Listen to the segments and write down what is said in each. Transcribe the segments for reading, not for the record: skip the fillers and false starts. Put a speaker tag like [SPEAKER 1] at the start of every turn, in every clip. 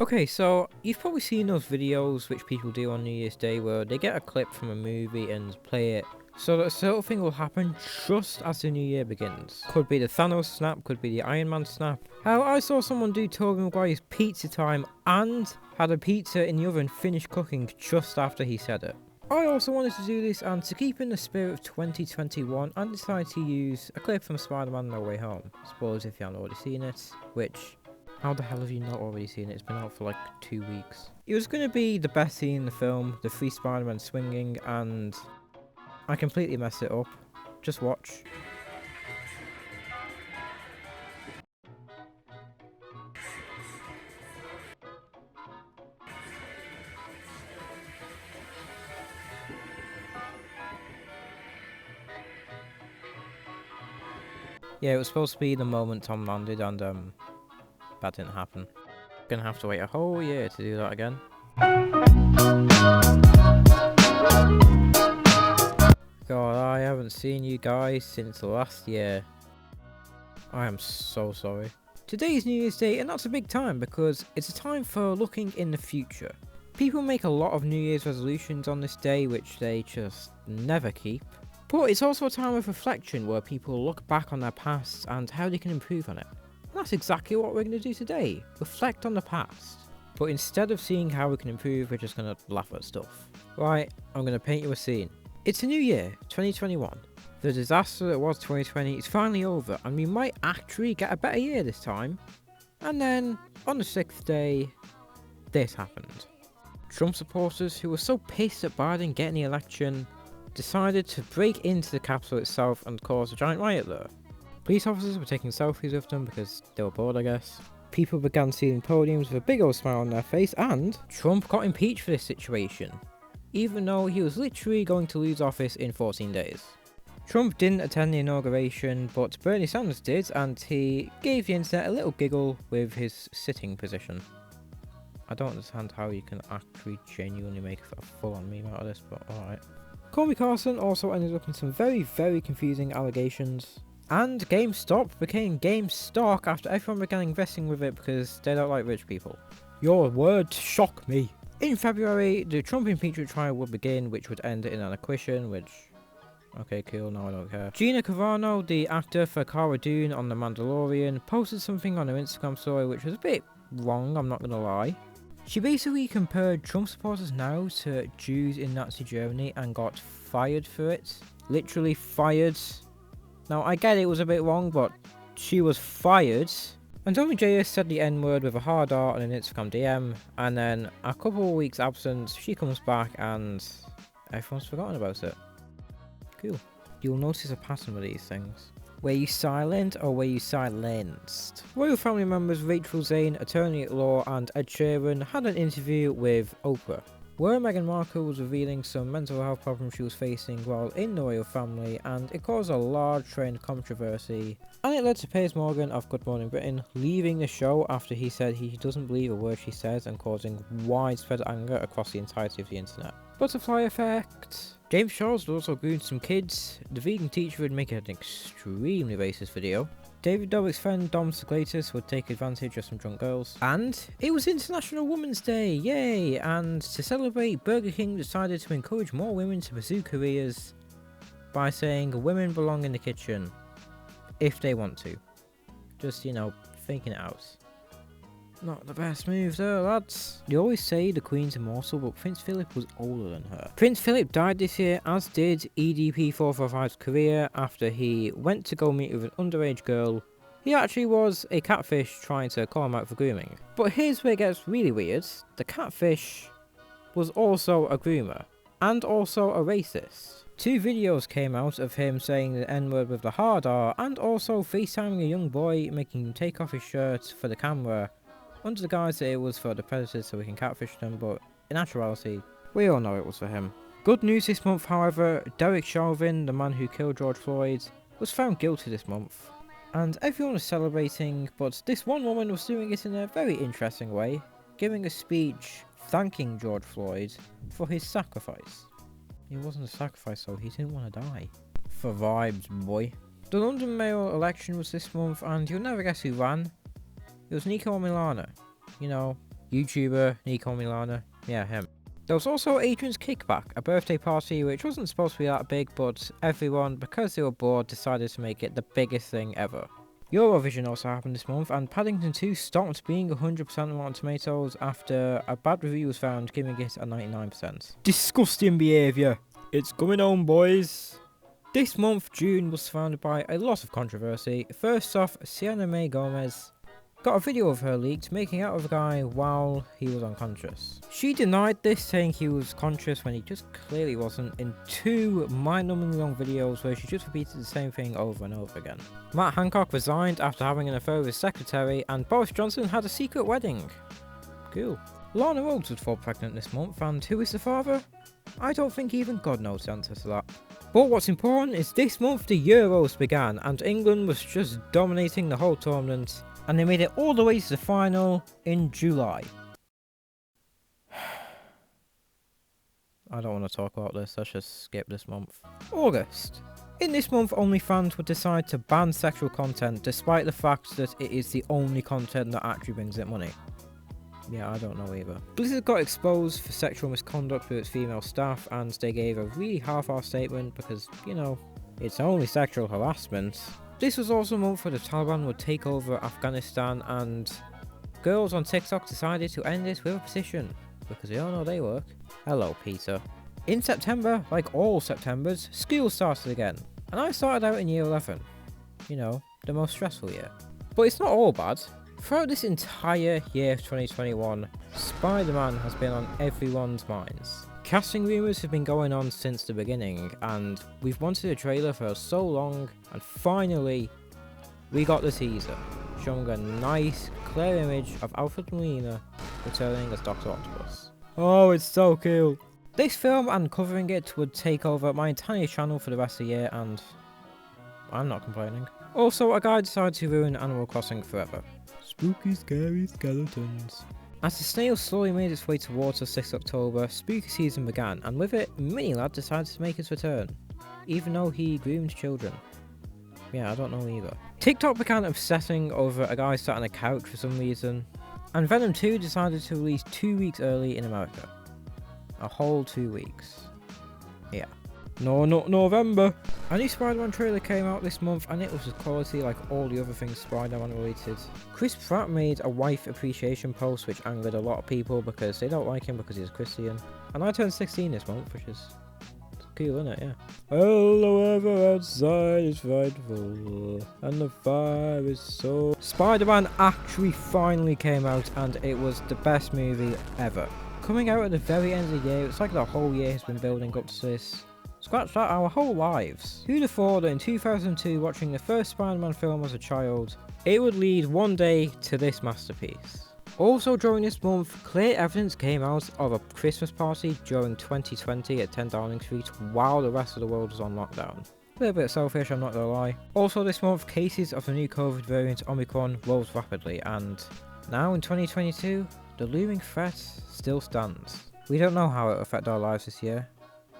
[SPEAKER 1] Okay, so you've probably seen those videos which people do on New Year's Day where they get a clip from a movie and play it so that a certain thing will happen just as the new year begins. Could be the Thanos snap, could be the Iron Man snap. How I saw someone do Tobey Maguire's pizza time and had a pizza in the oven finished cooking just after he said it. I also wanted to do this, and to keep in the spirit of 2021, I decided to use a clip from Spider-Man No Way Home. I suppose if you haven't already seen it, which... how the hell have you not already seen it? It's been out for like 2 weeks. It was going to be the best scene in the film, the 3 Spider-Men swinging, and I completely messed it up. Just watch. Yeah, it was supposed to be the moment Tom landed, and that didn't happen. Gonna have to wait a whole year to do that again. God, I haven't seen you guys since last year. I am so sorry. Today is New Year's Day, and that's a big time because it's a time for looking in the future. People make a lot of New Year's resolutions on this day, which they just never keep. But it's also a time of reflection where people look back on their past and how they can improve on it. And that's exactly what we're going to do today. Reflect on the past. But instead of seeing how we can improve, we're just going to laugh at stuff. Right, I'm going to paint you a scene. It's a new year, 2021. The disaster that was 2020 is finally over, and we might actually get a better year this time. And then, on the 6th day, this happened. Trump supporters, who were so pissed at Biden getting the election, decided to break into the Capitol itself and cause a giant riot there. Police officers were taking selfies with them because they were bored, I guess. People began sealing podiums with a big old smile on their face, and Trump got impeached for this situation, even though he was literally going to lose office in 14 days. Trump didn't attend the inauguration, but Bernie Sanders did, and he gave the internet a little giggle with his sitting position. I don't understand how you can actually genuinely make a full-on meme out of this, but alright. Corby Carson also ended up in some very, very confusing allegations. And GameStop became GameStock after everyone began investing with it because they don't like rich people. Your words shock me. In February, the Trump impeachment trial would begin, which would end in an acquittal, which... okay, cool, no I don't care. Gina Carano, the actor for Cara Dune on The Mandalorian, posted something on her Instagram story which was a bit wrong, I'm not gonna lie. She basically compared Trump supporters now to Jews in Nazi Germany and got fired for it. Literally fired. Now, I get it was a bit wrong, but she was fired. And Tommy JS said the N-word with a hard R on an Instagram DM, and then a couple of weeks absence, she comes back and everyone's forgotten about it. Cool. You'll notice a pattern with these things. Were you silent or were you silenced? Royal family members Rachel Zane, attorney at law, and Ed Sheeran had an interview with Oprah, where Meghan Markle was revealing some mental health problems she was facing while in the royal family, and it caused a large train of controversy, and it led to Piers Morgan of Good Morning Britain leaving the show after he said he doesn't believe a word she says, and causing widespread anger across the entirety of the internet. Butterfly effect. James Charles would also groom some kids. The vegan teacher would make an extremely racist video. David Dobrik's friend Dom Saglatus would take advantage of some drunk girls. And it was International Women's Day, yay! And to celebrate, Burger King decided to encourage more women to pursue careers by saying women belong in the kitchen if they want to. Just, you know, thinking it out. Not the best move there, lads. They always say the Queen's immortal, but Prince Philip was older than her. Prince Philip died this year, as did EDP445's career after he went to go meet with an underage girl. He actually was a catfish trying to call him out for grooming. But here's where it gets really weird. The catfish was also a groomer, and also a racist. 2 videos came out of him saying the N-word with the hard R, and also FaceTiming a young boy, making him take off his shirt for the camera, under the guise that it was for the predators so we can catfish them, but in actuality, we all know it was for him. Good news this month, however, Derek Chauvin, the man who killed George Floyd, was found guilty this month. And everyone was celebrating, but this one woman was doing it in a very interesting way, giving a speech thanking George Floyd for his sacrifice. It wasn't a sacrifice though, he didn't want to die. For vibes, boy. The London mayoral election was this month, and you'll never guess who ran. It was Nico Milana. You know, YouTuber Nico Milana. Yeah, him. There was also Adrian's Kickback, a birthday party which wasn't supposed to be that big, but everyone, because they were bored, decided to make it the biggest thing ever. Eurovision also happened this month, and Paddington 2 stopped being 100% on Rotten Tomatoes after a bad review was found, giving it a 99%. Disgusting behaviour! It's coming home, boys! This month, June, was surrounded by a lot of controversy. First off, Sienna May Gomez got a video of her leaked making out with a guy while he was unconscious. She denied this, saying he was conscious when he just clearly wasn't, in 2 mind-numbingly long videos where she just repeated the same thing over and over again. Matt Hancock resigned after having an affair with his secretary, and Boris Johnson had a secret wedding. Cool. Lana Rhodes was fall pregnant this month, and who is the father? I don't think even God knows the answer to that. But what's important is this month the Euros began, and England was just dominating the whole tournament, and they made it all the way to the final in July. I don't want to talk about this, let's just skip this month. August. In this month, OnlyFans would decide to ban sexual content, despite the fact that it is the only content that actually brings it money. Yeah, I don't know either. Blizzard got exposed for sexual misconduct with its female staff, and they gave a really half-assed statement because, you know, it's only sexual harassment. This was also a month where the Taliban would take over Afghanistan, and girls on TikTok decided to end this with a petition, because we all know they work. Hello, Peter. In September, like all Septembers, school started again, and I started out in year 11. You know, the most stressful year. But it's not all bad. Throughout this entire year of 2021, Spider-Man has been on everyone's minds. Casting rumours have been going on since the beginning, and we've wanted a trailer for so long, and finally, we got the teaser, showing a nice, clear image of Alfred Molina returning as Dr. Octopus. Oh, it's so cool! This film and covering it would take over my entire channel for the rest of the year, and I'm not complaining. Also, a guy decided to ruin Animal Crossing forever. Spooky, scary skeletons. As the snail slowly made its way towards the 6th October, spooky season began, and with it, Mini-Lad decided to make his return, even though he groomed children. Yeah, I don't know either. TikTok began obsessing over a guy sat on a couch for some reason, and Venom 2 decided to release 2 weeks early in America. A whole 2 weeks. Yeah. No, not November! A new Spider-Man trailer came out this month, and it was as quality like all the other things Spider-Man related. Chris Pratt made a wife appreciation post which angered a lot of people because they don't like him because he's Christian. And I turned 16 this month, which is cool, isn't it? Yeah. Well, the weather outside is frightful, and the fire is so... Spider-Man actually finally came out, and it was the best movie ever. Coming out at the very end of the year, it's like the whole year has been building up to this. Scratch that, our whole lives. Who'd have thought that in 2002, watching the first Spider-Man film as a child, it would lead one day to this masterpiece. Also during this month, clear evidence came out of a Christmas party during 2020 at 10 Downing Street while the rest of the world was on lockdown. A little bit selfish, I'm not gonna lie. Also this month, cases of the new COVID variant Omicron rose rapidly, and now in 2022, the looming threat still stands. We don't know how it will affect our lives this year.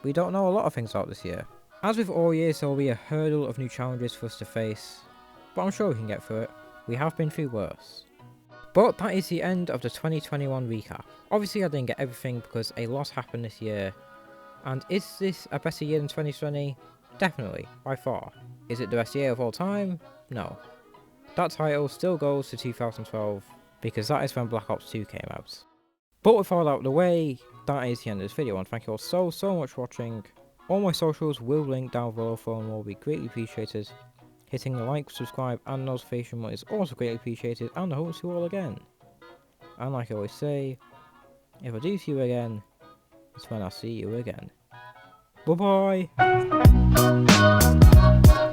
[SPEAKER 1] We don't know a lot of things out this year. As with all years, there will be a hurdle of new challenges for us to face, but I'm sure we can get through it. We have been through worse. But that is the end of the 2021 recap. Obviously I didn't get everything because a lot happened this year. And is this a better year than 2020? Definitely, by far. Is it the best year of all time? No. That title still goes to 2012, because that is when Black Ops 2 came out. But with all out of the way, that is the end of this video, and thank you all so much for watching. All my socials will link down below for more, will be greatly appreciated. Hitting the like, subscribe and notification button is also greatly appreciated, and I hope to see you all again. And like I always say, if I do see you again, it's when I see you again. Bye bye!